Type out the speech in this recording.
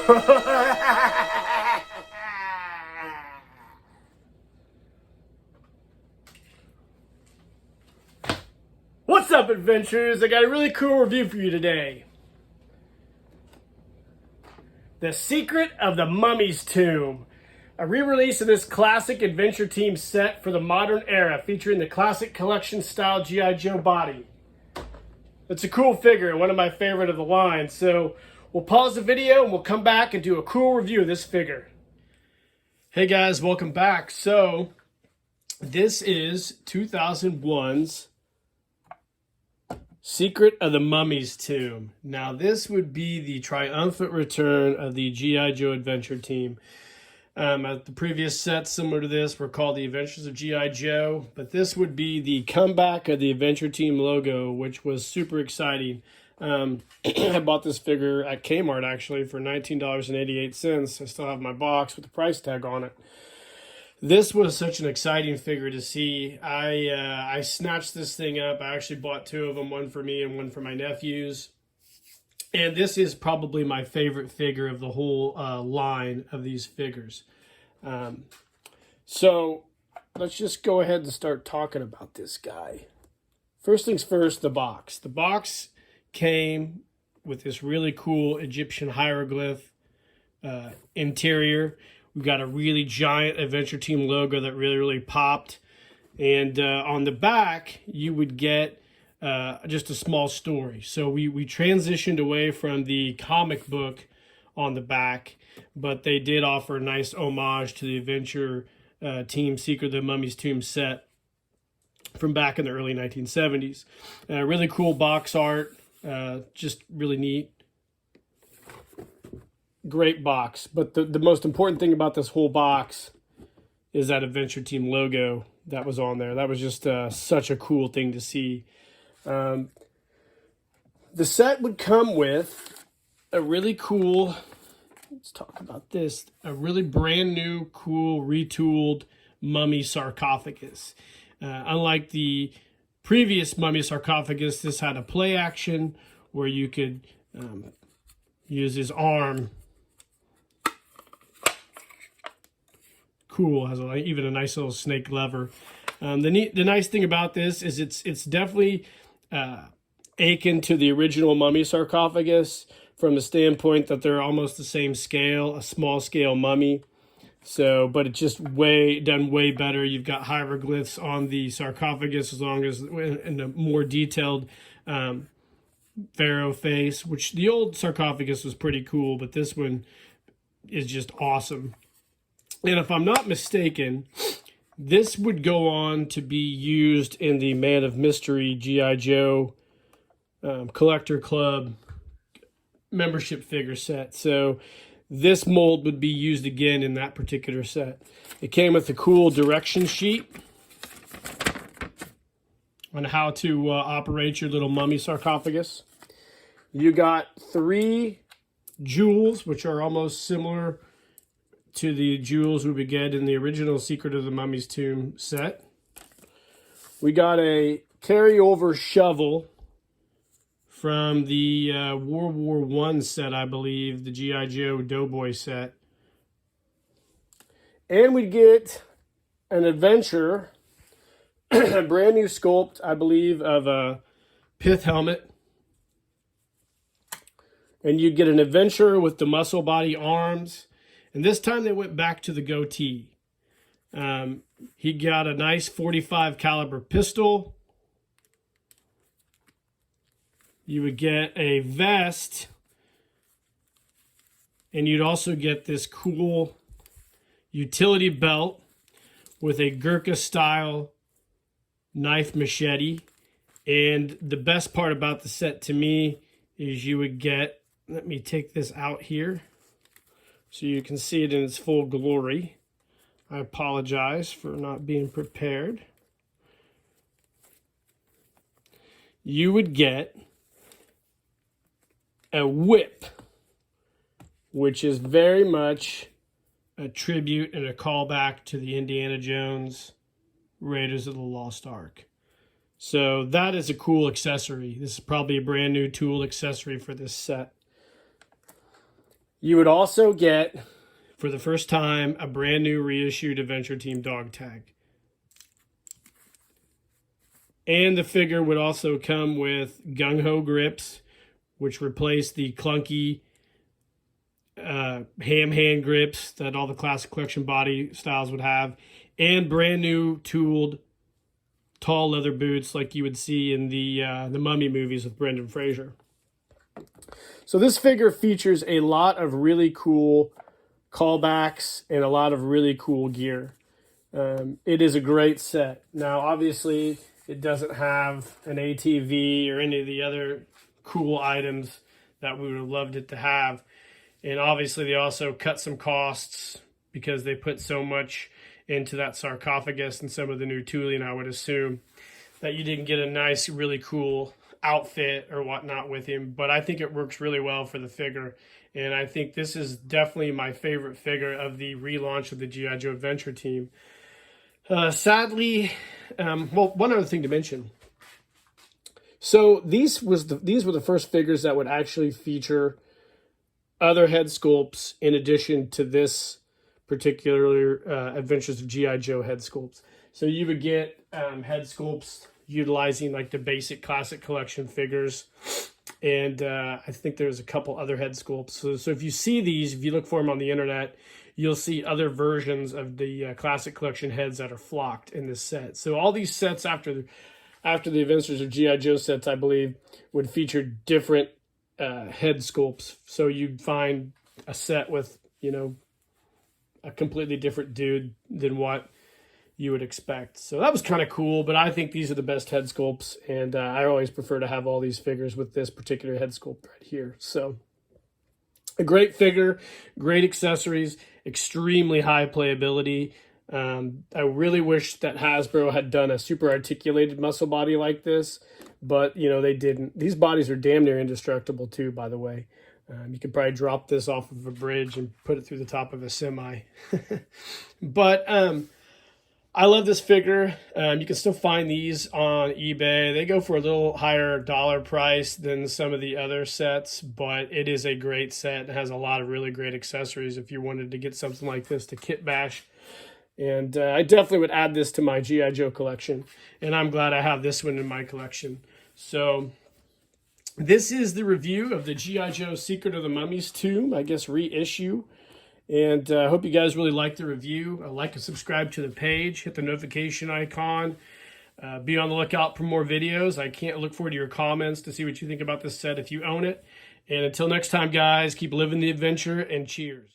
What's up, adventurers? I got a really cool review for you today. The Secret of the Mummy's Tomb. A re-release of this classic adventure team set for the modern era, featuring the classic collection style G.I. Joe body. It's a cool figure, one of my favorite of the line. So we'll pause the video and we'll come back and do a cool review of this figure. Hey guys, welcome back. So this is 2001's Secret of the Mummy's Tomb. Now this would be the triumphant return of the G.I. Joe adventure team. The previous sets similar to this were called the Adventures of G.I. Joe, but this would be the comeback of the adventure team logo, which was super exciting. I bought this figure at Kmart actually for $19.88. I still have my box with the price tag on it. This was such an exciting figure to see. I snatched this thing up. I actually bought two of them, one for me and one for my nephews. And this is probably my favorite figure of the whole line of these figures. So let's just go ahead and start talking about this guy. First things first, the box. The box came with this really cool Egyptian hieroglyph interior. We've got a really giant adventure team logo that really popped. And on the back, you would get just a small story. So we transitioned away from the comic book on the back, but they did offer a nice homage to the adventure team Secret of the Mummy's Tomb set from back in the early 1970s. Really cool box art, just really neat. Great box. But the most important thing about this whole box is that adventure team logo that was on there. That was just such a cool thing to see. The set would come with a really cool, let's talk about this, a really brand new, cool, retooled mummy sarcophagus. Unlike the previous mummy sarcophagus, this had a play action where you could use his arm. Cool, has even a nice little snake lever. The nice thing about this is it's definitely akin to the original mummy sarcophagus from the standpoint that they're almost the same scale, a small scale mummy. So, but it's just done way better. You've got hieroglyphs on the sarcophagus as long as in a more detailed pharaoh face, which the old sarcophagus was pretty cool, but this one is just awesome. And if I'm not mistaken, this would go on to be used in the Man of Mystery G.I. Joe Collector Club membership figure set. So this mold would be used again in that particular set. It came with a cool direction sheet on how to operate your little mummy sarcophagus. You got 3 jewels, which are almost similar to the jewels we would get in the original Secret of the Mummy's Tomb set. We got a carryover shovel from the World War I set, I believe, the G.I. Joe Doughboy set. And we get an adventure, a brand new sculpt, I believe, of a pith helmet. And you get an adventure with the muscle body arms. And this time they went back to the goatee. He got a nice .45 caliber pistol. You would get a vest. And you'd also get this cool utility belt with a Gurkha style knife machete. And the best part about the set to me is you would get, let me take this out here so you can see it in its full glory. I apologize for not being prepared. You would get a whip, which is very much a tribute and a callback to the Indiana Jones Raiders of the Lost Ark. So that is a cool accessory. This is probably a brand new tool accessory for this set. You would also get, for the first time, a brand new reissued Adventure Team dog tag. And the figure would also come with gung-ho grips, which replace the clunky ham hand grips that all the Classic Collection body styles would have, and brand new tooled tall leather boots like you would see in the Mummy movies with Brendan Fraser. So this figure features a lot of really cool callbacks and a lot of really cool gear. It is a great set. Now, obviously, it doesn't have an ATV or any of the other cool items that we would have loved it to have. And obviously, they also cut some costs because they put so much into that sarcophagus and some of the new tooling. I would assume that you didn't get a nice, really cool outfit or whatnot with him. But I think it works really well for the figure. And I think this is definitely my favorite figure of the relaunch of the G.I. Joe Adventure Team. Sadly, well, one other thing to mention. So these were the first figures that would actually feature other head sculpts in addition to this particular Adventures of G.I. Joe head sculpts. So you would get head sculpts utilizing like the basic Classic Collection figures. And I think there's a couple other head sculpts. So if you see these, if you look for them on the internet, you'll see other versions of the Classic Collection heads that are flocked in this set. So all these sets after the Adventures of G.I. Joe sets, I believe, would feature different head sculpts. So you'd find a set with, you know, a completely different dude than what you would expect. So that was kind of cool, but I think these are the best head sculpts, and I always prefer to have all these figures with this particular head sculpt right here. So a great figure, great accessories, extremely high playability. I really wish that Hasbro had done a super articulated muscle body like this, but, you know, they didn't. These bodies are damn near indestructible too, by the way. You could probably drop this off of a bridge and put it through the top of a semi. But I love this figure. You can still find these on eBay. They go for a little higher dollar price than some of the other sets, but it is a great set. It has a lot of really great accessories if you wanted to get something like this to kit bash. And I definitely would add this to my G.I. Joe collection. And I'm glad I have this one in my collection. So this is the review of the G.I. Joe Secret of the Mummy's Tomb, I guess reissue. And I hope you guys really like the review. Like and subscribe to the page. Hit the notification icon. Be on the lookout for more videos. I can't look forward to your comments to see what you think about this set if you own it. And until next time, guys, keep living the adventure and cheers.